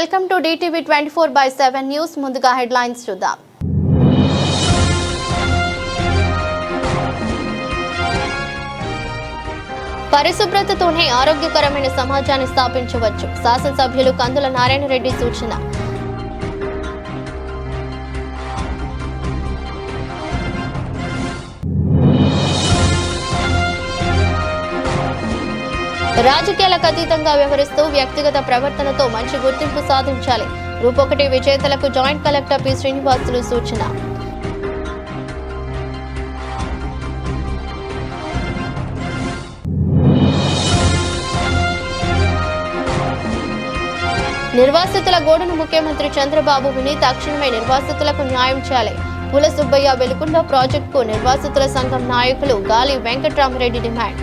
Welcome to DTV 24/7 news. ముందుగా headlines చూద్దాం. పరిశుభ్రతతోనే ఆరోగ్యకరమైన సమాజాన్ని స్థాపించవచ్చు. శాసనసభ్యులు కందుల నారాయణ రెడ్డి సూచన. రాజకీయాలకు అతీతంగా వ్యవహరిస్తూ వ్యక్తిగత ప్రవర్తనతో మంచి గుర్తింపు సాధించాలి. గ్రూప్ 1 విజేతలకు జాయింట్ కలెక్టర్ పి శ్రీనివాసులు సూచన. నిర్వాసితుల గోడును ముఖ్యమంత్రి చంద్రబాబు విని తక్షణమే నిర్వాసితులకు న్యాయం చేయాలి. పుల సుబ్బయ్య వెలుకొండ ప్రాజెక్టుకు నిర్వాసితుల సంఘం నాయకులు గాలి వెంకట్రామరెడ్డి డిమాండ్.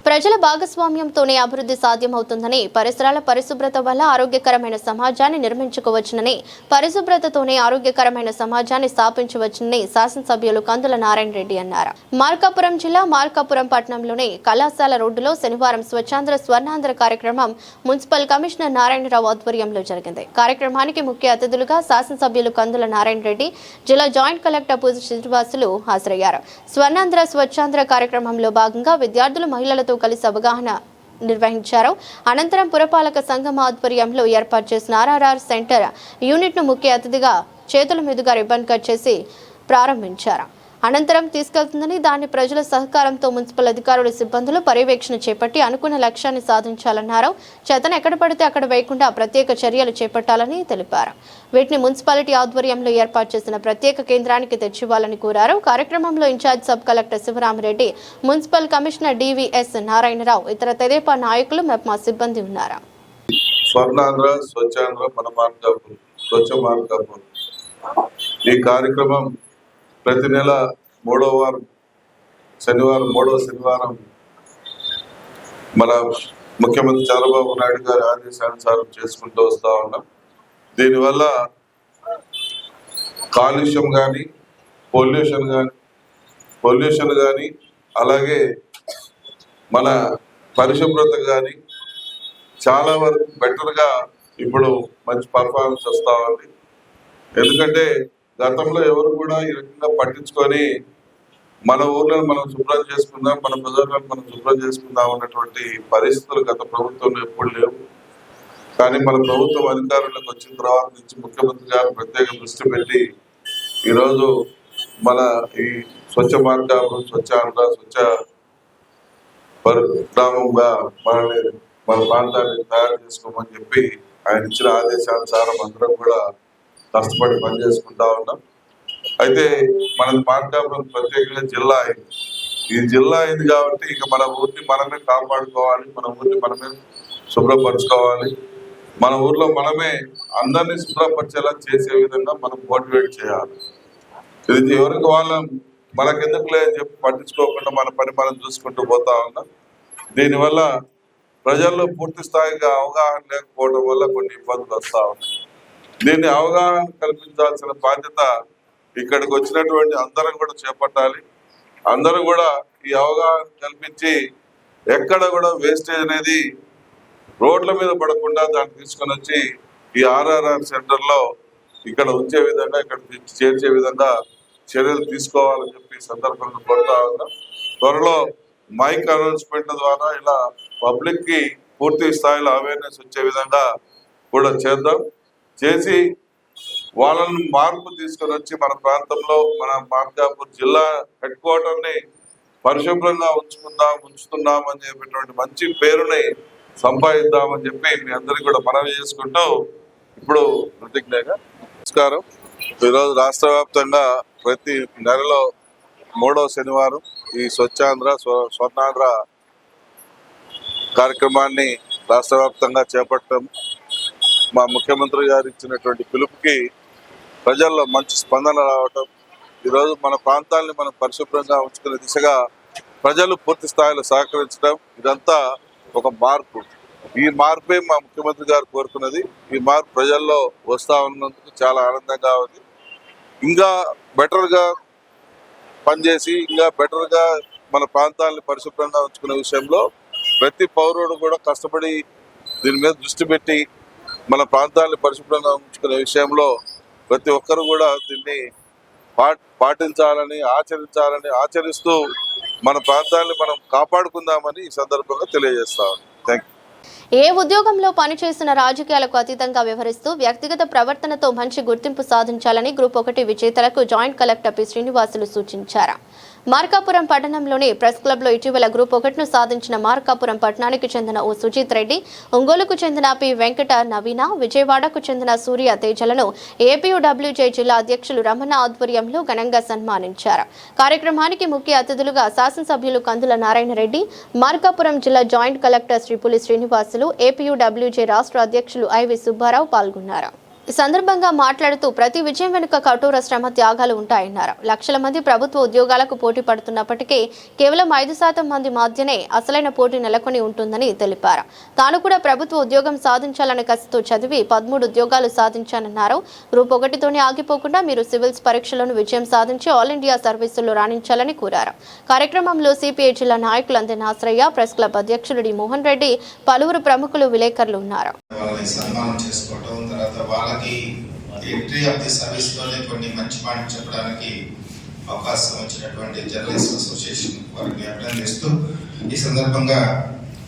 ప్రజల భాగస్వామ్యంతోనే అభివృద్ధి సాధ్యమవుతుందని, పరిసరాల పరిశుభ్రత వల్ల ఆరోగ్యకరమైన సమాజాన్ని నిర్మించుకోవచ్చునని, పరిశుభ్రతతోనే ఆరోగ్యకరమైన సమాజాన్ని స్థాపించవచ్చునని శాసనసభ్యులు కందుల నారాయణ రెడ్డి అన్నారు. మార్కాపురం జిల్లా మార్కాపురం పట్టణంలోని కళాశాల రోడ్డులో శనివారం స్వచ్ఛాంధ్ర స్వర్ణాంధ్ర కార్యక్రమం మున్సిపల్ కమిషనర్ నారాయణరావు ఆధ్వర్యంలో జరిగింది. కార్యక్రమానికి ముఖ్య అతిథులుగా శాసనసభ్యులు కందుల నారాయణ రెడ్డి, జిల్లా జాయింట్ కలెక్టర్ పి శ్రీనివాసులు హాజరయ్యారు. స్వర్ణాంధ్ర స్వచ్ఛాంధ్ర కార్యక్రమంలో భాగంగా విద్యార్థులు మహిళలతో కలిసి అవగాహన నిర్వహించారు. అనంతరం పురపాలక సంఘం ఆధ్వర్యంలో ఏర్పాటు చేసిన RRR సెంటర్ యూనిట్ ను ముఖ్య అతిథిగా చేతుల మీదుగా రిబ్బన్ కట్ చేసి ప్రారంభించారు. అనంతరం తీసుకెళ్తుందని, దాన్ని ప్రజల సహకారంతో మున్సిపల్ అధికారులు సిబ్బందులు పర్యవేక్షణ చేపట్టి అనుకున్న లక్ష్యాన్ని సాధించాలన్నారు. చెత్తను ఎక్కడ పడితే అక్కడ వేయకుండా ప్రత్యేక చర్యలు చేపట్టాలని తెలిపారు. వీటిని మున్సిపాలిటీ ఆధ్వర్యంలో ఏర్పాటు చేసిన ప్రత్యేక కేంద్రానికి తెచ్చివ్వాలని కోరారు. కార్యక్రమంలో incharge sub collector Sivaramareddy, municipal commissioner DVS Narayanarao, ఇతర తెదేపా నాయకులు, మెప్మా సిబ్బంది ఉన్నారు. స్వర్ణాంధ్ర స్వచ్ఛాంధ్ర మన మార్కాపురం స్వచ్ఛ మార్కాపురం ఈ కార్యక్రమం ప్రతి నెల మూడవ శనివారం మన ముఖ్యమంత్రి చంద్రబాబు నాయుడు గారి ఆదేశానుసారం చేసుకుంటూ వస్తూ ఉన్నాం. దీనివల్ల కాలుష్యం కానీ పొల్యూషన్ కానీ అలాగే మన పరిశుభ్రత కానీ చాలా వరకు బెటర్గా ఇప్పుడు మంచి పర్ఫార్మెన్స్ వస్తూ ఉంది. ఎందుకంటే గతంలో ఎవరు కూడా ఈ రకంగా పట్టించుకొని మన ఊర్లను మనం శుభ్రం చేసుకుందాం, మన ప్రజలను మనం శుభ్రం చేసుకుందాం అన్నటువంటి పరిస్థితులు గత ప్రభుత్వంలో ఎప్పుడు లేవు. కానీ మన ప్రభుత్వం అధికారంలోకి వచ్చిన తర్వాత నుంచి ముఖ్యమంత్రి గారు ప్రత్యేక దృష్టి పెట్టి ఈరోజు మన ఈ స్వచ్ఛ మార్గాలు, స్వచ్ఛ ఆంధ్ర, స్వచ్ఛ గ్రామంగా మన ప్రాంతాన్ని తయారు చేసుకోమని చెప్పి ఆయన ఇచ్చిన ఆదేశానుసారం అందరం కూడా కష్టపడి పనిచేసుకుంటా ఉన్నాం. అయితే మన మార్కాపురం ప్రత్యేకంగా జిల్లా అయింది. ఈ జిల్లా అయింది కాబట్టి ఇక మన ఊరిని మనమే కాపాడుకోవాలి, మన ఊరిని మనమే శుభ్రపరచుకోవాలి, మన ఊర్లో మనమే అందరినీ శుభ్రపరిచేలా చేసే విధంగా మనం మోటివేట్ చేయాలి. ఇది ఎవరికి వాళ్ళం మనకెందుకులే అని చెప్పి పట్టించుకోకుండా మన పని మనం చూసుకుంటూ పోతా ఉన్నాం. దీనివల్ల ప్రజల్లో పూర్తి స్థాయిగా అవగాహన లేకపోవడం వల్ల కొన్ని ఇబ్బందులు వస్తూ ఉన్నాయి. దీన్ని అవగాహన కల్పించాల్సిన బాధ్యత ఇక్కడికి వచ్చినటువంటి అందరం కూడా చేపట్టాలి. అందరూ కూడా ఈ అవగాహన కల్పించి ఎక్కడ కూడా వేస్టేజ్ అనేది రోడ్ల మీద పడకుండా దాన్ని తీసుకొని వచ్చి ఈ RRR సెంటర్లో ఇక్కడ ఉంచే విధంగా, ఇక్కడ చేర్చే విధంగా చర్యలు తీసుకోవాలని చెప్పి సందర్భంగా కోరుతా ఉన్నాం. త్వరలో మైక్ అనౌన్స్మెంట్ ద్వారా ఇలా పబ్లిక్ కి పూర్తి స్థాయిలో అవేర్నెస్ వచ్చే విధంగా కూడా చేసి వాళ్ళని మార్పు తీసుకొని వచ్చి మన ప్రాంతంలో మన మార్కాపూర్ జిల్లా హెడ్ క్వార్టర్ని పరిశుభ్రంగా ఉంచుతున్నాం అని చెప్పేటువంటి మంచి పేరుని సంపాదిద్దామని చెప్పి మీ అందరికీ కూడా మనవి చేసుకుంటూ ఇప్పుడు ప్రతిజ్ఞగా నమస్కారం. ఈరోజు రాష్ట్ర వ్యాప్తంగా ప్రతి నెలలో 3వ శనివారం ఈ స్వచ్ఛాంధ్ర స్వర్ణాంధ్ర కార్యక్రమాన్ని రాష్ట్ర వ్యాప్తంగా చేపట్టడం, మా ముఖ్యమంత్రి గారు ఇచ్చినటువంటి పిలుపుకి ప్రజల్లో మంచి స్పందన రావటం, ఈరోజు మన ప్రాంతాలని మనం పరిశుభ్రంగా ఉంచుకునే దిశగా ప్రజలు పూర్తి స్థాయిలో సహకరించడం, ఇదంతా ఒక మార్పు. ఈ మార్పే మా ముఖ్యమంత్రి గారు కోరుకున్నది. ఈ మార్పు ప్రజల్లో వస్తూ ఉన్నందుకు చాలా ఆనందంగా ఉంది. ఇంకా బెటర్గా పనిచేసి ఇంకా బెటర్గా మన ప్రాంతాలని పరిశుభ్రంగా ఉంచుకునే విషయంలో ప్రతి పౌరుడు కూడా కష్టపడి దీని మీద దృష్టి పెట్టి మన ప్రాంతాన్ని పరిశుభ్రంగా ఉంచుకునే విషయంలో ప్రతి ఒక్కరు కూడా దీన్ని పాటించాలని ఆచరిస్తూ మన ప్రాంతాన్ని మనం కాపాడుకుందామని ఈ సందర్భంగా తెలియజేస్తాను. Thank you. ఏ ఉద్యోగంలో పనిచేసిన రాజకీయాలకు అతీతంగా వ్యవహరిస్తూ వ్యక్తిగత ప్రవర్తనతో మంచి గుర్తింపు సాధించాలని గ్రూప్ 1 విజేతలకు జాయింట్ కలెక్టర్ పి శ్రీనివాసులు సూచించారు. మార్కాపురం పట్టణంలోని ప్రెస్ క్లబ్లో ఇటీవల గ్రూప్ 1ను సాధించిన మార్కాపురం పట్టణానికి చెందిన ఓ సుజిత్ రెడ్డి, ఒంగోలుకు చెందిన పి వెంకట నవీన, విజయవాడకు చెందిన సూర్య తేజలను ఏపీయూడబ్ల్యూజే జిల్లా అధ్యక్షులు రమణ ఆధ్వర్యంలో ఘనంగా సన్మానించారు. కార్యక్రమానికి ముఖ్య అతిథులుగా శాసనసభ్యులు కందుల నారాయణ రెడ్డి, మార్కాపురం జిల్లా జాయింట్ కలెక్టర్ శ్రీపులి శ్రీనివాసులు, ఏపీయూడబ్ల్యూజే రాష్ట్ర అధ్యక్షులు ఐవి సుబ్బారావు పాల్గొన్నారు. ఈ సందర్భంగా మాట్లాడుతూ ప్రతి విజయం వెనుక కఠోర శ్రమ, త్యాగాలు ఉంటాయన్నారు. లక్షల మంది ప్రభుత్వ ఉద్యోగాలకు పోటీ పడుతున్నప్పటికీ కేవలం 5% మంది మధ్యనే అసలైన పోటీ నెలకొని ఉంటుందని తెలిపారు. తాను కూడా ప్రభుత్వ ఉద్యోగం సాధించాలని కసితో చదివి 13 ఉద్యోగాలు సాధించానన్నారు. గ్రూప్ 1తోనే ఆగిపోకుండా మీరు సివిల్స్ పరీక్షలను విజయం సాధించి ఆల్ ఇండియా సర్వీసుల్లో రాణించాలని కోరారు. కార్యక్రమంలో సిపిఐ జిల్లా నాయకులు అందే నాసరయ్య, ప్రెస్ క్లబ్ అధ్యక్షుడు డి మోహన్ రెడ్డి, పలువురు ప్రముఖులు, విలేకరులు ఉన్నారు. ఎంట్రీ ఆఫ్ ది సర్వీస్ లోనే కొన్ని మంచి మాటలు చెప్పడానికి అవకాశం ఇచ్చినటువంటి జర్నలిస్ట్ అసోసియేషన్ వారిని అభినందిస్తూ ఈ సందర్భంగా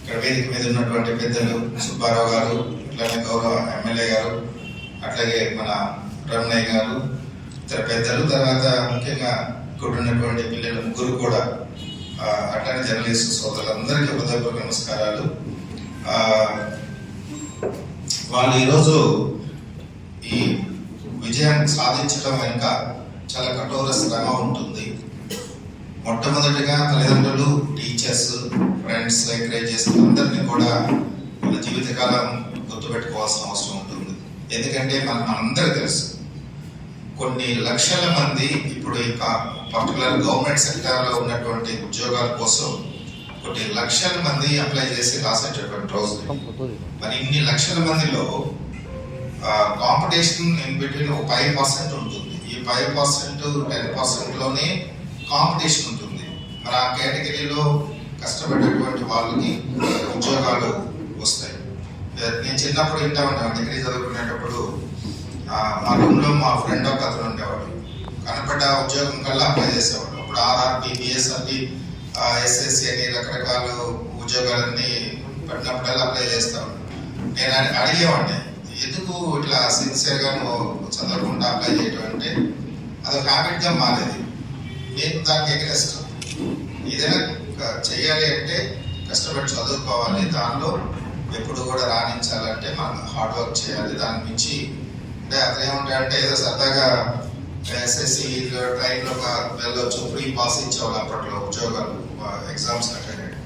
ఇక్కడ వేదిక మీద ఉన్నటువంటి పెద్దలు సుబ్బారావు గారు, అట్లాగే గౌరవ ఎమ్మెల్యే గారు, అట్లాగే మన రమణయ్య గారు, ఇతర పెద్దలు, తర్వాత ముఖ్యంగా ఇక్కడ ఉన్నటువంటి పిల్లలు ముగ్గురు కూడా, అట్లాగే జర్నలిస్ట్ సోదరులందరికీ హృదయపూర్వక నమస్కారాలు. వాళ్ళు ఈరోజు ఈ విజయాన్ని సాధించడం వెనుక చాలా కఠోర శ్రమ ఉంటుంది. మొట్టమొదటిగా తల్లిదండ్రులు, టీచర్స్, ఫ్రెండ్స్, ఎంకరేజెస్ అందరినీ కూడా మన జీవితకాలం గుర్తుపెట్టుకోవాల్సిన అవసరం ఉంటుంది. ఎందుకంటే మనందరూ తెలుసు కొన్ని లక్షల మంది ఇప్పుడు ఈ పర్టికులర్ గవర్నమెంట్ సెక్టార్లో ఉన్నటువంటి ఉద్యోగాల కోసం కొన్ని లక్షల మంది అప్లై చేసి రాసేటటువంటి రోజు. మరి ఇన్ని లక్షల మందిలో కాంపిటీషన్ ఇన్ బిట్వీన్ 5% ఉంటుంది. ఈ 5%, 10%లోనే కాంపిటీషన్ ఉంటుంది. మరి ఆ కేటగిరీలో కష్టపడేటువంటి వాళ్ళకి ఉద్యోగాలు వస్తాయి. నేను చిన్నప్పుడు వింటా ఉంటాను, డిగ్రీ చదువుకునేటప్పుడు మా రూమ్లో మా ఫ్రెండ్ ఒక అతను ఉండేవాడు. కనపడ్డ ఉద్యోగం కల్లా అప్లై చేసేవాడు. అప్పుడు ఆర్ఆర్బి, బిఎస్ఆర్బి, ఎస్ఎస్సి అని రకరకాల ఉద్యోగాలన్నీ పడినప్పుడల్లా అప్లై చేస్తాను. నేను అడిగేవాడిని, ఎందుకు ఇట్లా సిన్సియర్గా నువ్వు చదవకుండా అప్లై చేయడం అంటే అదొక హ్యాబిట్గా మారేది. నేను దానికి ఎగరెస్ట్. ఏదైనా చేయాలి అంటే కష్టపడి చదువుకోవాలి, దానిలో ఎప్పుడు కూడా రాణించాలంటే మనం హార్డ్ వర్క్ చేయాలి. దాని మించి అంటే అతను ఏముంటాయంటే ఏదో సరదాగా ఎస్ఎస్సి ట్రైన్లో వెళ్ళొచ్చు, ఫ్రీ పాస్ ఇచ్చేవాళ్ళు అప్పట్లో ఉద్యోగాలు, ఎగ్జామ్స్ అటెండ్.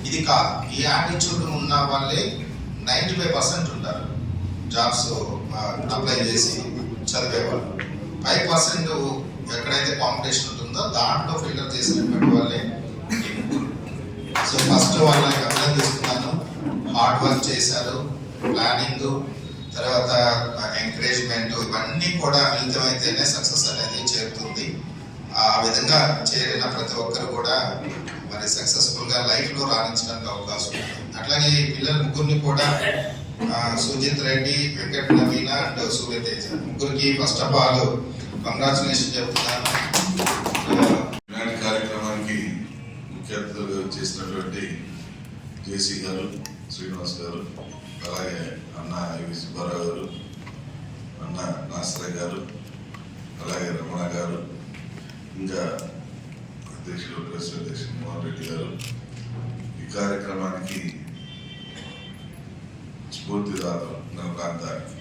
ఇది కాదు. ఈ యాటిట్యూడ్ ఉన్న వాళ్ళే 95% ఉంటారు జాబ్స్ అప్లై చేసి చదివేవాళ్ళు. 5% ఎక్కడైతే కాంపిటీషన్ ఉంటుందో దాంట్లో ఫిల్టర్ చేసినటువంటి వాళ్ళే. సో ఫస్ట్ వాళ్ళని అభినందిస్తున్నాను. హార్డ్ వర్క్ చేశారు, ప్లానింగ్, తర్వాత ఎంకరేజ్మెంట్, ఇవన్నీ కూడా మిళితమైతేనే సక్సెస్ అనేది చేరుతుంది. ఆ విధంగా చేరిన ప్రతి ఒక్కరు కూడా మరి సక్సెస్ఫుల్గా లైఫ్లో రాణించడానికి అవకాశం ఉంది. అట్లాగే పిల్లల ముగ్గురిని కూడా సుజిత్ రెడ్డి, వెంకట నవీన అండ్ సూర్య తేజ ముగ్గురికి ఫస్ట్ ఆఫ్ ఆల్ కంగ్రాచులేషన్ చెప్తున్నాను. ఇలాంటి కార్యక్రమానికి ముఖ్య అతిథులుగా చేసినటువంటి జేసీ గారు, శ్రీనివాస్ గారు, అలాగే అన్న ఐవి సుబ్బారావు గారు, అన్న నాసరయ్య గారు, అలాగే రమణ గారు, ఇంకా అధ్యక్షుడు ప్రెస్ అధ్యక్షుడు మోహన్ రెడ్డి గారు, ఈ కార్యక్రమానికి స్ఫూర్తిదాతలు మన ప్రాంతానికి,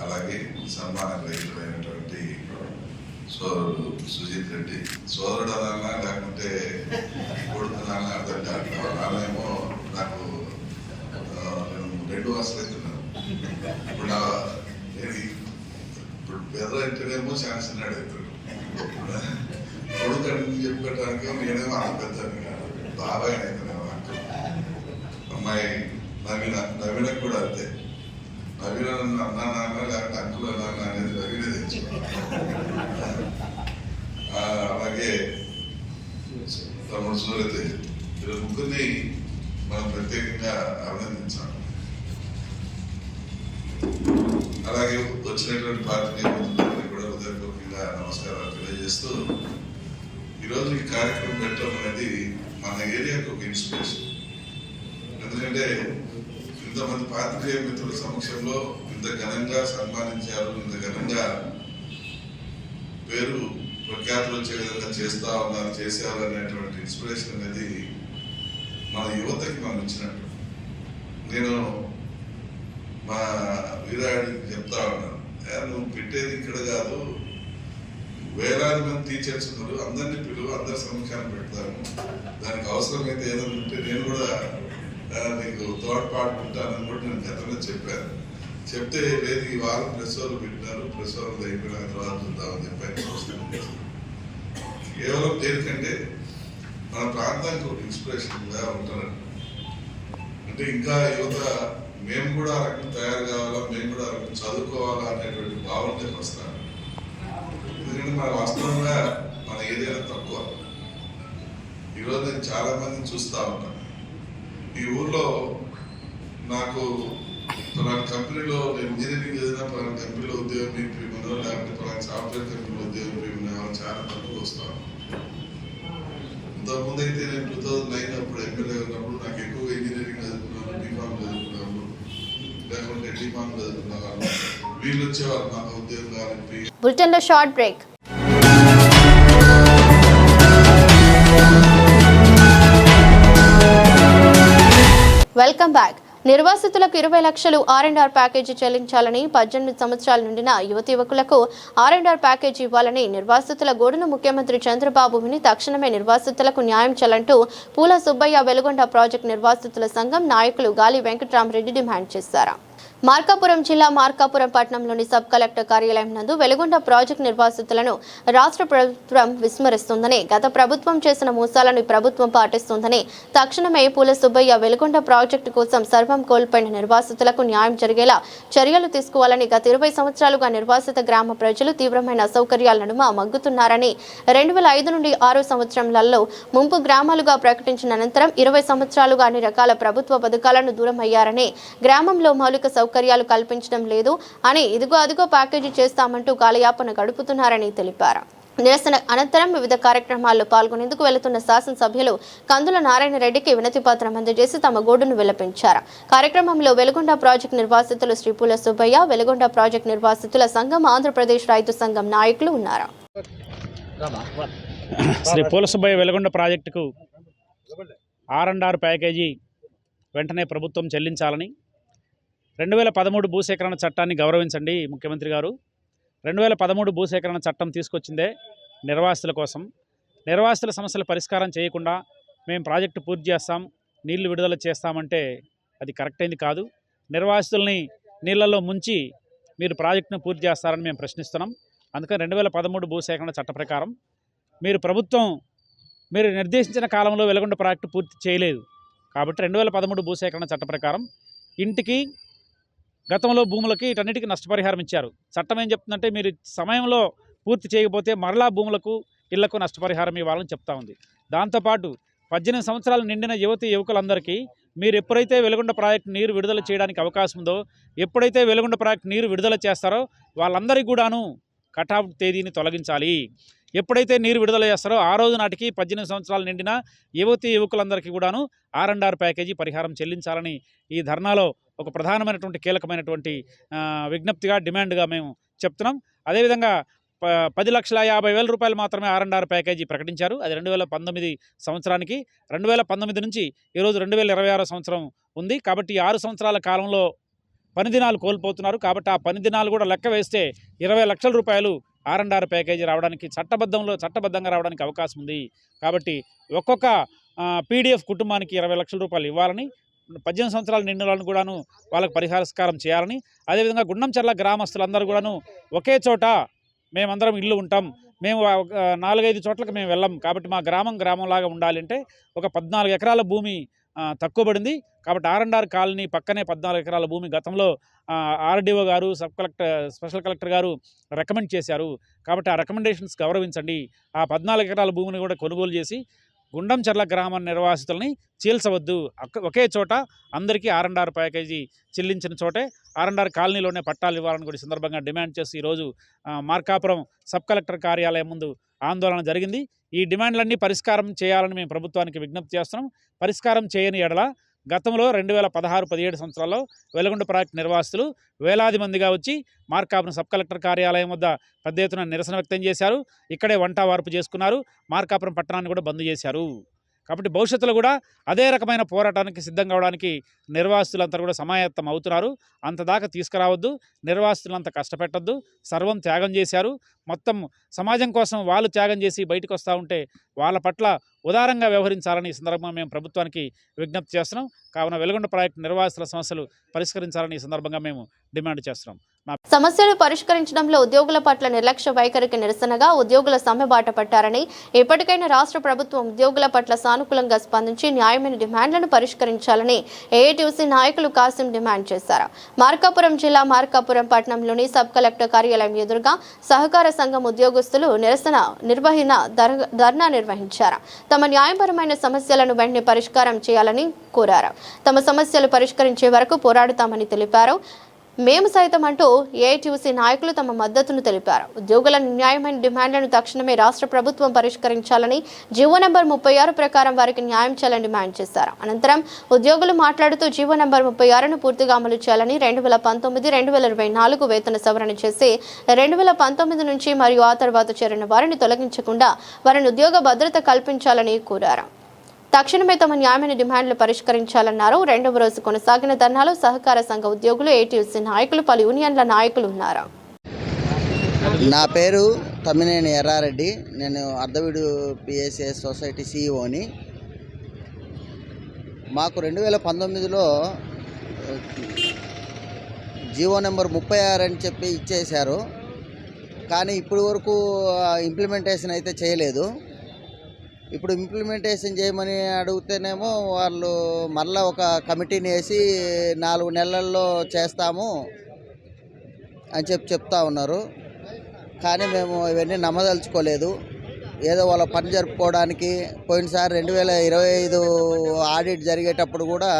అలాగే సన్మాన గ్రహీతులైనటువంటి సోదరుడు సుజిత్ రెడ్డి, సోదరుడు అన్నా లేకుంటే కొడుకున్నా అర్థం కాదు. వాళ్ళేమో నాకు 2 అసలు అవుతున్నాను. ఇప్పుడు పెద్ద ఇంటనేమో చాలా చిన్నాడు అవుతాడు. కొడుకు అని చెప్పుకోవటానికి నేనేమో అంత పెద్ద బాబాయ్ అవుతున్నాను. అమ్మాయి నవీనకు కూడా అంతే. నవీన అన్నా నాన్న లేకపోతే అంకుల్ నాన్న అనేది నవీన తెచ్చు. అలాగే తమ్ముడు సూర్య తేజ, వీళ్ళ ముగ్గురిని మనం ప్రత్యేకంగా అభినందించాలి. అలాగే వచ్చినటువంటి పార్టీ మిత్రులందరికీ కూడా హృదయపూర్వకంగా నమస్కారాలు తెలియజేస్తూ ఈరోజు ఈ కార్యక్రమం పెట్టడం అనేది మన ఏరియాకు ఒక ఇన్స్పిరేషన్. ఎందుకంటే ఇంతమంది పాత్రికేయ మిత్రుల సమక్షంలో ఇంత ఘనంగా సన్మానించారు, ఇంత ఘనంగా పేరు ప్రఖ్యాతులు వచ్చే విధంగా చేస్తా ఉన్నారు, చేసేవారు అనేటువంటి ఇన్స్పిరేషన్ అనేది మన యువతకి మనం ఇచ్చినట్టు. నేను మా వీరాడికి చెప్తా ఉన్నాను, నువ్వు పెట్టేది ఇక్కడ కాదు, వేలాది మంది టీచర్స్ ఉన్నారు, అందరినీ పిలువ, అందరి సమక్షాన్ని పెడతాను, దానికి అవసరమైతే ఏదైనా ఉంటే నేను కూడా నీకు తోడ్పాటుకుంటానని కూడా నేను గతంలో చెప్పాను. చెప్తే లేదు ఈ వారం ప్రెస్ వాళ్ళు పెట్టినారు, ప్రెస్ వాళ్ళు అయిపోయిన తర్వాత చూద్దామని చెప్పాను. కేవలం దేనికంటే మన ప్రాంతానికి ఒక ఇన్స్పిరేషన్గా ఉంటారు. అంటే ఇంకా యువత మేము కూడా ఆ రకం తయారు కావాలా, మేము కూడా ఆ రకం చదువుకోవాలా అనేటువంటి భావనలోకి వస్తాను. ఎందుకంటే మన వాస్తవంగా మన ఏరియాలో తక్కువ. ఈరోజు నేను చాలా మందిని చూస్తూ ఉంటాను. ఈ ఊర్లో నాకు పలానా కంపెనీలో నేను ఇంజనీరింగ్ చదివినా పలానా కంపెనీలో ఉద్యోగం ఇప్పిమనో, లేకపోతే పలానా సాఫ్ట్వేర్ కంపెనీలో ఉద్యోగం ఇప్పిమనే వాళ్ళు చాలా తక్కువ వస్తాను. ఇంతకుముందు అయితే నేను 2009 అప్పుడు ఎమ్మెల్యే ఉన్నప్పుడు నాకు ఎక్కువగా ఇంజనీరింగ్ చదువుకున్నాను, బీఫామ్ చదువుకున్నాను, లేకుంటే డీఫామ్ చదువుకున్నాను, వీళ్ళు వచ్చేవారు నాకు ఉద్యోగం కావాలని. బులెటిన్లో షార్ట్ బ్రేక్. Welcome back. నిర్వాసితులకు 20 లక్షలు R&R ప్యాకేజీ చెల్లించాలని, 18 సంవత్సరాల నుండిన యువతి యువకులకు R&R ప్యాకేజీ ఇవ్వాలని నిర్వాసితుల గోడును ముఖ్యమంత్రి చంద్రబాబు విని తక్షణమే నిర్వాసితులకు న్యాయం చేయాలంటూ పూల సుబ్బయ్య వెలుగొండ ప్రాజెక్టు నిర్వాసితుల సంఘం నాయకులు గాలి వెంకట్రామరెడ్డి డిమాండ్ చేశారు. మార్కాపురం జిల్లా మార్కాపురం పట్టణంలోని సబ్ కలెక్టర్ కార్యాలయం నందు వెలుగొండ ప్రాజెక్టు నిర్వాసితులను రాష్ట్ర ప్రభుత్వం విస్మరిస్తుందని, గత ప్రభుత్వం చేసిన మోసాలను ప్రభుత్వం పాటిస్తుందని, తక్షణమే పూల సుబ్బయ్య వెలుగొండ ప్రాజెక్టు కోసం సర్వం కోల్పోయిన నిర్వాసితులకు న్యాయం జరిగేలా చర్యలు తీసుకోవాలని, గత 20 సంవత్సరాలుగా నిర్వాసిత గ్రామ ప్రజలు తీవ్రమైన అసౌకర్యాల నడుమ మగ్గుతున్నారని, 2005 నుండి 6 సంవత్సరాలలో ముంపు గ్రామాలుగా ప్రకటించిన అనంతరం 20 సంవత్సరాలుగా అన్ని రకాల ప్రభుత్వ పథకాలను దూరం అయ్యారని, గ్రామంలో మౌలిక సౌకర్యాలు కల్పించడం లేదు అని, ఇదిగో అదిగో ప్యాకేజీ చేస్తామంటూ కాలయాపన గడుపుతున్నారని తెలిపారు. నిరసన అనంతరం వివిధ కార్యక్రమాల్లో పాల్గొనేందుకు వెళుతున్న శాసనసభ్యులు కందుల నారాయణ రెడ్డికి వినతి పత్రం అందజేసి తమ గోడును విలపించారు. కార్యక్రమంలో వెలుగొండ ప్రాజెక్టు నిర్వాసితులు శ్రీ పూల సుబ్బయ్య, వెలుగొండ ప్రాజెక్టు నిర్వాసితుల సంఘం, ఆంధ్రప్రదేశ్ రైతు సంఘం నాయకులు ఉన్నారు. శ్రీ పూల సుబ్బయ్య వెలుగొండ ప్రాజెక్టుకు R&R ప్యాకేజీ వెంటనే ప్రభుత్వం చెల్లించాలని, 2013 భూసేకరణ చట్టాన్ని గౌరవించండి ముఖ్యమంత్రి గారు. 2013 భూసేకరణ చట్టం తీసుకొచ్చిందే నిర్వాసితుల కోసం. నిర్వాసితుల సమస్యల పరిష్కారం చేయకుండా మేము ప్రాజెక్టు పూర్తి చేస్తాం, నీళ్లు విడుదల చేస్తామంటే అది కరెక్ట్ అయింది కాదు. నిర్వాసితుల్ని నీళ్లలో ముంచి మీరు ప్రాజెక్టును పూర్తి చేస్తారని మేము ప్రశ్నిస్తున్నాం. అందుకని 2013 భూసేకరణ చట్ట ప్రకారం మీరు నిర్దేశించిన కాలంలో వెలుగొండ ప్రాజెక్టు పూర్తి చేయలేదు కాబట్టి 2013 భూసేకరణ చట్ట ప్రకారం ఇంటికి, గతంలో భూములకి, వీటన్నిటికీ నష్టపరిహారం ఇచ్చారు. చట్టం ఏం చెప్తుందంటే మీరు సమయంలో పూర్తి చేయకపోతే మరలా భూములకు, ఇళ్లకు నష్టపరిహారం ఇవ్వాలని చెప్తా ఉంది. దాంతోపాటు 18 సంవత్సరాలు నిండిన యువకులందరికీ మీరు ఎప్పుడైతే వెలుగొండ ప్రాజెక్టు నీరు విడుదల చేయడానికి అవకాశం ఉందో, ఎప్పుడైతే వెలుగొండ ప్రాజెక్టు నీరు విడుదల చేస్తారో వాళ్ళందరికీ కూడాను కటాఫ్ తేదీని తొలగించాలి. ఎప్పుడైతే నీరు విడుదల చేస్తారో ఆ రోజు నాటికి 18 సంవత్సరాలు నిండిన యువకులందరికీ కూడాను R&R ప్యాకేజీ పరిహారం చెల్లించాలని ఈ ధర్నాలో ఒక ప్రధానమైనటువంటి కీలకమైనటువంటి విజ్ఞప్తిగా, డిమాండ్గా మేము చెప్తున్నాం. అదేవిధంగా 10,50,000 రూపాయలు మాత్రమే R&R ప్యాకేజీ ప్రకటించారు. అది 2019 సంవత్సరానికి. 2019 నుంచి ఈరోజు 2026 సంవత్సరం ఉంది. కాబట్టి ఈ 6 సంవత్సరాల కాలంలో పని దినాలు కోల్పోతున్నారు. కాబట్టి ఆ పని దినాలు కూడా లెక్క వేస్తే 20 లక్షల రూపాయలు R&R ప్యాకేజీ రావడానికి చట్టబద్ధంగా రావడానికి అవకాశం ఉంది. కాబట్టి ఒక్కొక్క PDF కుటుంబానికి 20 లక్షల రూపాయలు ఇవ్వాలని, 18 సంవత్సరాలు నిండిన వాళ్ళని కూడాను వాళ్ళకు పరిష్కారం చేయాలని, అదేవిధంగా గుండంచెర్ల గ్రామస్తులందరూ కూడాను ఒకే చోట మేమందరం ఇల్లు ఉంటాం, మేము 4-5 చోట్లకు మేము వెళ్ళాం, కాబట్టి మా గ్రామంలాగా ఉండాలంటే ఒక 14 ఎకరాల భూమి తక్కువ పడింది. కాబట్టి R&R కాలనీ పక్కనే 14 ఎకరాల భూమి గతంలో RDO గారు, స్పెషల్ కలెక్టర్ గారు రికమెండ్ చేశారు. కాబట్టి ఆ రికమెండేషన్స్ గౌరవించండి. ఆ 14 ఎకరాల భూమిని కూడా కొనుగోలు చేసి గుండంచెర్ల గ్రామ నిర్వాసితులని చీల్చవద్దు, ఒకే చోట అందరికీ R&R ప్యాకేజీ చెల్లించిన చోటే R&R కాలనీలోనే పట్టాలు ఇవ్వాలని కూడా సందర్భంగా డిమాండ్ చేసి ఈరోజు మార్కాపురం సబ్ కలెక్టర్ కార్యాలయం ముందు ఆందోళన జరిగింది. ఈ డిమాండ్లన్నీ పరిష్కారం చేయాలని మేము ప్రభుత్వానికి విజ్ఞప్తి చేస్తున్నాం. పరిష్కారం చేయని ఎడల గతంలో 2016-17 సంవత్సరాల్లో వెలుగొండ ప్రాజెక్టు నిర్వాసితులు వేలాది మందిగా వచ్చి మార్కాపురం సబ్ కలెక్టర్ కార్యాలయం వద్ద పెద్ద ఎత్తున నిరసన వ్యక్తం చేశారు. ఇక్కడే వంట వార్పు చేసుకున్నారు. మార్కాపురం పట్టణాన్ని కూడా బంద్ చేశారు. కాబట్టి భవిష్యత్తులో కూడా అదే రకమైన పోరాటానికి సిద్ధం కావడానికి నిర్వాసితులంతా కూడా సమాయత్తం అవుతున్నారు. అంతదాకా తీసుకురావద్దు, నిర్వాసితులంతా కష్టపెట్టద్దు. సర్వం త్యాగం చేశారు. మొత్తం సమాజం కోసం వాళ్ళు త్యాగం చేసి బయటకు వస్తూ ఉంటే వాళ్ళ పట్ల ఉదారంగా వ్యవహరించాలని ఈ సందర్భంగా మేము ప్రభుత్వానికి విజ్ఞప్తి చేస్తున్నాం. కావున వెలుగొండ ప్రాజెక్టు నిర్వాసితుల సమస్యలు పరిష్కరించాలని ఈ సందర్భంగా మేము డిమాండ్ చేస్తున్నాం. సమస్యలు పరిష్కరించడంలో ఉద్యోగుల పట్ల నిర్లక్ష్య వైఖరికి నిరసనగా ఉద్యోగుల సమ్మె బాట పట్టారని, ఇప్పటికైనా రాష్ట్ర ప్రభుత్వం ఉద్యోగుల పట్ల సానుకూలంగా స్పందించి న్యాయమైన డిమాండ్లను పరిష్కరించాలని ఏఐటీయూసీ నాయకులు కాసిం డిమాండ్ చేశారు. మార్కాపురం జిల్లా మార్కాపురం పట్టణంలోని సబ్ కలెక్టర్ కార్యాలయం ఎదురుగా సహకార సంఘం ఉద్యోగస్తులు ధర్నా నిర్వహించారు. తమ న్యాయపరమైన సమస్యలను వెంటనే పరిష్కారం చేయాలని కోరారు. తమ సమస్యలు పరిష్కరించే వరకు పోరాడుతామని తెలిపారు. మేము సైతం అంటూ ఏఐటీయూసీ నాయకులు తమ మద్దతును తెలిపారు. ఉద్యోగుల న్యాయమైన డిమాండ్లను తక్షణమే రాష్ట్ర ప్రభుత్వం పరిష్కరించాలని, జీవో నంబర్ 36 ప్రకారం వారికి న్యాయం చేయాలని డిమాండ్ చేశారు. అనంతరం ఉద్యోగులు మాట్లాడుతూ జీవో నంబర్ 36ను పూర్తిగా అమలు చేయాలని, 2019-2024 వేతన సవరణ చేసి 2019 నుంచి మరియు ఆ తర్వాత చేరిన వారిని తొలగించకుండా వారిని ఉద్యోగ భద్రత కల్పించాలని కోరారు. తక్షణమే తమ న్యాయమైన డిమాండ్లు పరిష్కరించాలన్నారు. రెండవ రోజు కొనసాగిన ధర్నాలో సహకార సంఘ ఉద్యోగులు, ఏటీయూసీ నాయకులు, పలు యూనియన్ల నాయకులు ఉన్నారు. నా పేరు తమ్మినేని ఎర్రారెడ్డి. నేను అర్ధవీడు పిఎస్ఎస్ సొసైటీ సిఇఓని. మాకు 2019లో జీవో నెంబర్ 36 అని చెప్పి ఇచ్చేశారు. కానీ ఇప్పటి వరకు ఇంప్లిమెంటేషన్ అయితే చేయలేదు. ఇప్పుడు ఇంప్లిమెంటేషన్ చేయమని అడిగితేనేమో వాళ్ళు మళ్ళీ ఒక కమిటీని వేసి 4 నెలల్లో చేస్తాము అని చెప్తా ఉన్నారు. కానీ మేము ఇవన్నీ నమ్మదలుచుకోలేదు. ఏదో వాళ్ళ పని జరుపుకోవడానికి పోయినసారి 2025 ఆడిట్ జరిగేటప్పుడు కూడా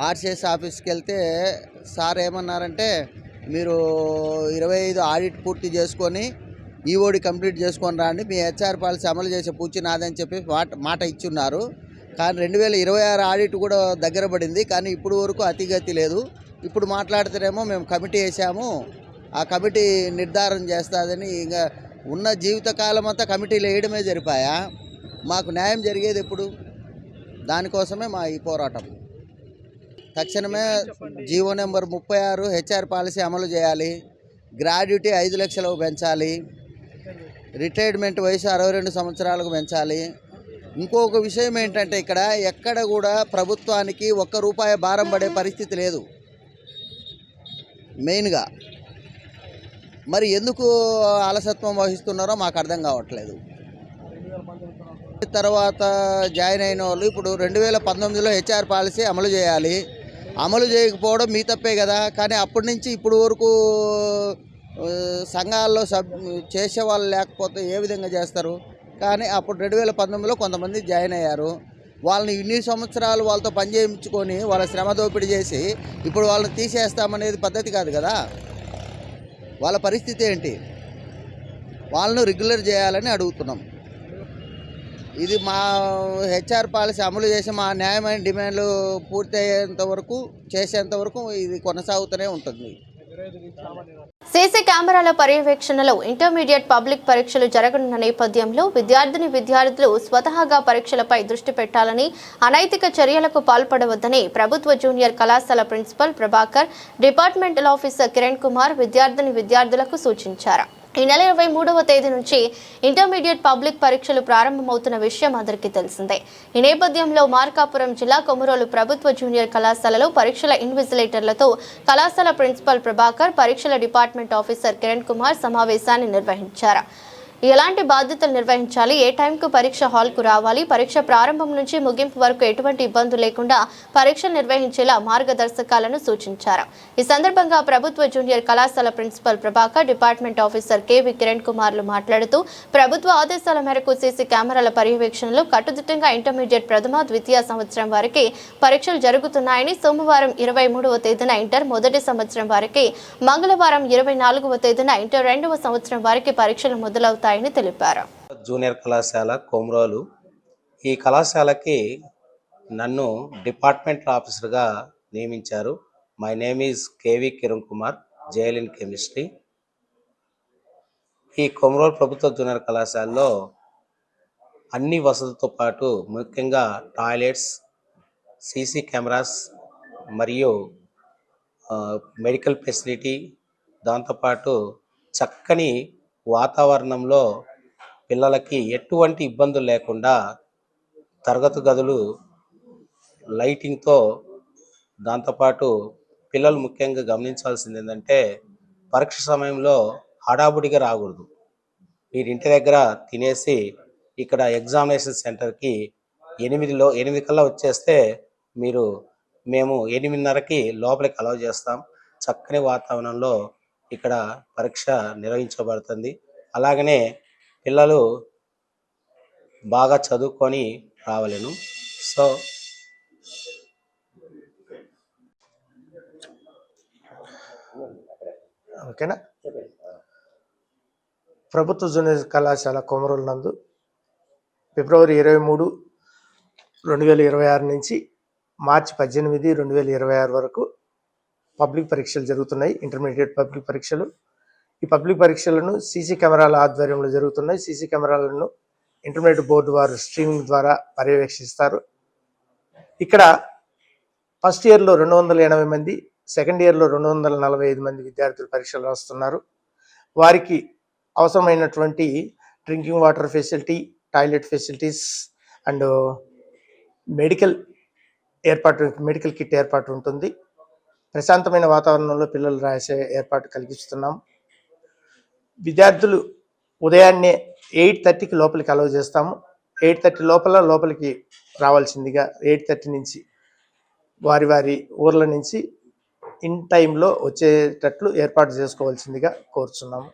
ఆర్సిఎస్ ఆఫీస్కి వెళ్తే సార్ ఏమన్నారంటే, మీరు 25 ఆడిట్ పూర్తి చేసుకొని ఈఓడి కంప్లీట్ చేసుకొని రాండి, మీ హెచ్ఆర్ పాలసీ అమలు చేసే పూచి నాదని చెప్పి మాట ఇచ్చున్నారు. కానీ 2026 ఆడిట్ కూడా దగ్గర పడింది. కానీ ఇప్పుడు వరకు అతిగతి లేదు. ఇప్పుడు మాట్లాడితేనేమో మేము కమిటీ వేసాము, ఆ కమిటీ నిర్ధారణ చేస్తుందని, ఇంకా ఉన్న జీవితకాలం అంతా కమిటీలు వేయడమే జరిపాయా. మాకు న్యాయం జరిగేది ఎప్పుడు? దానికోసమే మా ఈ పోరాటం. తక్షణమే జీవో నెంబర్ 36 హెచ్ఆర్ పాలసీ అమలు చేయాలి. గ్రాడ్యుటీ 5 లక్షలకు పెంచాలి. రిటైర్మెంట్ వయసు 62 సంవత్సరాలకు పెంచాలి. ఇంకొక విషయం ఏంటంటే, ఇక్కడ ఎక్కడ కూడా ప్రభుత్వానికి ₹1 భారం పడే పరిస్థితి లేదు మెయిన్గా. మరి ఎందుకు అలసత్వం వహిస్తున్నారో మాకు అర్థం కావట్లేదు. తర్వాత జాయిన్ అయిన వాళ్ళు ఇప్పుడు 2019లో హెచ్ఆర్ పాలసీ అమలు చేయాలి. అమలు చేయకపోవడం మీ తప్పే కదా. కానీ అప్పటి నుంచి ఇప్పుడు వరకు సంఘాల్లో చేసేవాళ్ళు లేకపోతే ఏ విధంగా చేస్తారు? కానీ అప్పుడు 2019లో కొంతమంది జాయిన్ అయ్యారు. వాళ్ళని ఇన్ని సంవత్సరాలు వాళ్ళతో పని చేయించుకొని వాళ్ళ శ్రమ దోపిడీ చేసి ఇప్పుడు వాళ్ళని తీసేస్తామనేది పద్ధతి కాదు కదా. వాళ్ళ పరిస్థితి ఏంటి? వాళ్ళను రెగ్యులర్ చేయాలని అడుగుతున్నాం. ఇది మా హెచ్ఆర్ పాలసీ అమలు చేసి మా న్యాయమైన డిమాండ్లు పూర్తి అయ్యేంత వరకు చేసేంత వరకు ఇది కొనసాగుతూనే ఉంటుంది. సీసీ కెమెరాల పర్యవేక్షణలో ఇంటర్మీడియట్ పబ్లిక్ పరీక్షలు జరగనున్న నేపథ్యంలో విద్యార్థులు స్వతహాగా పరీక్షలపై దృష్టి పెట్టాలని, అనైతిక చర్యలకు పాల్పడవద్దని ప్రభుత్వ జూనియర్ కళాశాల principal Prabhakar, departmental officer Kiran Kumar విద్యార్థులకు సూచించారు. ఈ నెల 23వ తేదీ నుంచి ఇంటర్మీడియట్ పబ్లిక్ పరీక్షలు ప్రారంభమవుతున్న విషయం అందరికీ తెలిసిందే. ఈ నేపథ్యంలో మార్కాపురం జిల్లా కొమురోలు ప్రభుత్వ జూనియర్ కళాశాలలో పరీక్షల ఇన్విజిలేటర్లతో కళాశాల ప్రిన్సిపల్ ప్రభాకర్, పరీక్షల డిపార్ట్మెంట్ ఆఫీసర్ కిరణ్ కుమార్ సమావేశాన్ని నిర్వహించారు. ఎలాంటి బాధ్యతలు నిర్వహించాలి, ఏ టైంకు పరీక్ష హాల్కు రావాలి, పరీక్ష ప్రారంభం నుంచి ముగింపు వరకు ఎటువంటి ఇబ్బందులు లేకుండా పరీక్షలు నిర్వహించేలా మార్గదర్శకాలను సూచించారు. ఈ సందర్భంగా ప్రభుత్వ జూనియర్ కళాశాల principal Prabhakar, department officer KV Kiran కుమార్లు మాట్లాడుతూ ప్రభుత్వ ఆదేశాల మేరకు సీసీ కెమెరాల పర్యవేక్షణలో కట్టుదిట్టంగా ఇంటర్మీడియట్ ప్రథమ, ద్వితీయ సంవత్సరం వారికి పరీక్షలు జరుగుతున్నాయని, సోమవారం 23వ తేదీన ఇంటర్ మొదటి సంవత్సరం వారికి, మంగళవారం 24వ తేదీన ఇంటర్ రెండవ సంవత్సరం వారికి పరీక్షలు మొదలవుతాయని తెలిపారు. జూనియర్ కళాశాల కొమరోలు. ఈ కళాశాలకి నన్ను డిపార్ట్మెంట్ ఆఫీసర్గా నియమించారు. My name is KV Kiran Kumar, JL in chemistry. ఈ కొమరోలు ప్రభుత్వ జూనియర్ కళాశాలలో అన్ని వసతులతో పాటు ముఖ్యంగా టాయిలెట్స్, సీసీ కెమెరాస్ మరియు మెడికల్ ఫెసిలిటీ, దాంతోపాటు చక్కని వాతావరణంలో పిల్లలకి ఎటువంటి ఇబ్బందులు లేకుండా తరగతి గదులు లైటింగ్తో, దాంతోపాటు పిల్లలు ముఖ్యంగా గమనించాల్సింది ఏంటంటే పరీక్ష సమయంలో హడావుడిగా రాకూడదు. మీరు ఇంటి దగ్గర తినేసి ఇక్కడ ఎగ్జామినేషన్ సెంటర్కి 8 కల్లా వచ్చేస్తే మేము 8:30కి లోపలికి అలౌ చేస్తాం. చక్కని వాతావరణంలో ఇక్కడ పరీక్ష నిర్వహించబడుతుంది. అలాగనే పిల్లలు బాగా చదువుకొని రావాలను. సో ఓకేనా. ప్రభుత్వ జూనియర్ కళాశాల కొమరోలు నందు ఫిబ్రవరి 23, 2026 నుంచి మార్చి 18, 2026 వరకు పబ్లిక్ పరీక్షలు జరుగుతున్నాయి. ఇంటర్మీడియట్ పబ్లిక్ పరీక్షలు. ఈ పబ్లిక్ పరీక్షలను సీసీ కెమెరాల ఆధ్వర్యంలో జరుగుతున్నాయి. సీసీ కెమెరాలను ఇంటర్మీడియట్ బోర్డు వారు స్ట్రీమింగ్ ద్వారా పర్యవేక్షిస్తారు. ఇక్కడ ఫస్ట్ ఇయర్లో 280 మంది, సెకండ్ ఇయర్లో 245 మంది విద్యార్థులు పరీక్షలు రాస్తున్నారు. వారికి అవసరమైనటువంటి drinking water facility, toilet facilities and medical kit ఏర్పాటు ఉంటుంది. ప్రశాంతమైన వాతావరణంలో పిల్లలు రాసే ఏర్పాటు కలిగిస్తున్నాం. విద్యార్థులు ఉదయాన్నే 8:30కి లోపలికి అలౌ చేస్తాము. 8:30 లోపలికి రావాల్సిందిగా, 8:30 నుంచి వారి ఊర్ల నుంచి ఇన్ టైంలో వచ్చేటట్లు ఏర్పాటు చేసుకోవాల్సిందిగా కోరుచున్నాము.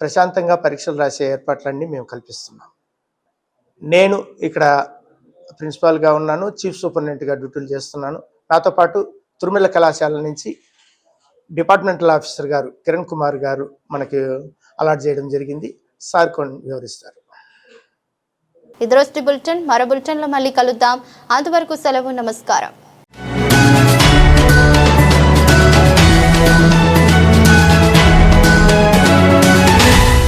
ప్రశాంతంగా పరీక్షలు రాసే ఏర్పాట్లన్నీ మేము కల్పిస్తున్నాం. నేను ఇక్కడ ప్రిన్సిపాల్గా ఉన్నాను, చీఫ్ సూపరింటెండెంట్గా డ్యూటీలు చేస్తున్నాను. నాతో పాటు తురుమిళ్ళ కళాశాల నుంచి డిపార్ట్మెంటల్ ఆఫీసర్ గారు కిరణ్ కుమార్ గారు మనకి అలాట్ చేయడం జరిగింది. సార్ కొన్ని వివరిస్తారు. ఇదరోజు బులెటిన్. మరో బులెటిన్లో మళ్ళీ కలుద్దాం. అంతవరకు సెలవు. నమస్కారం.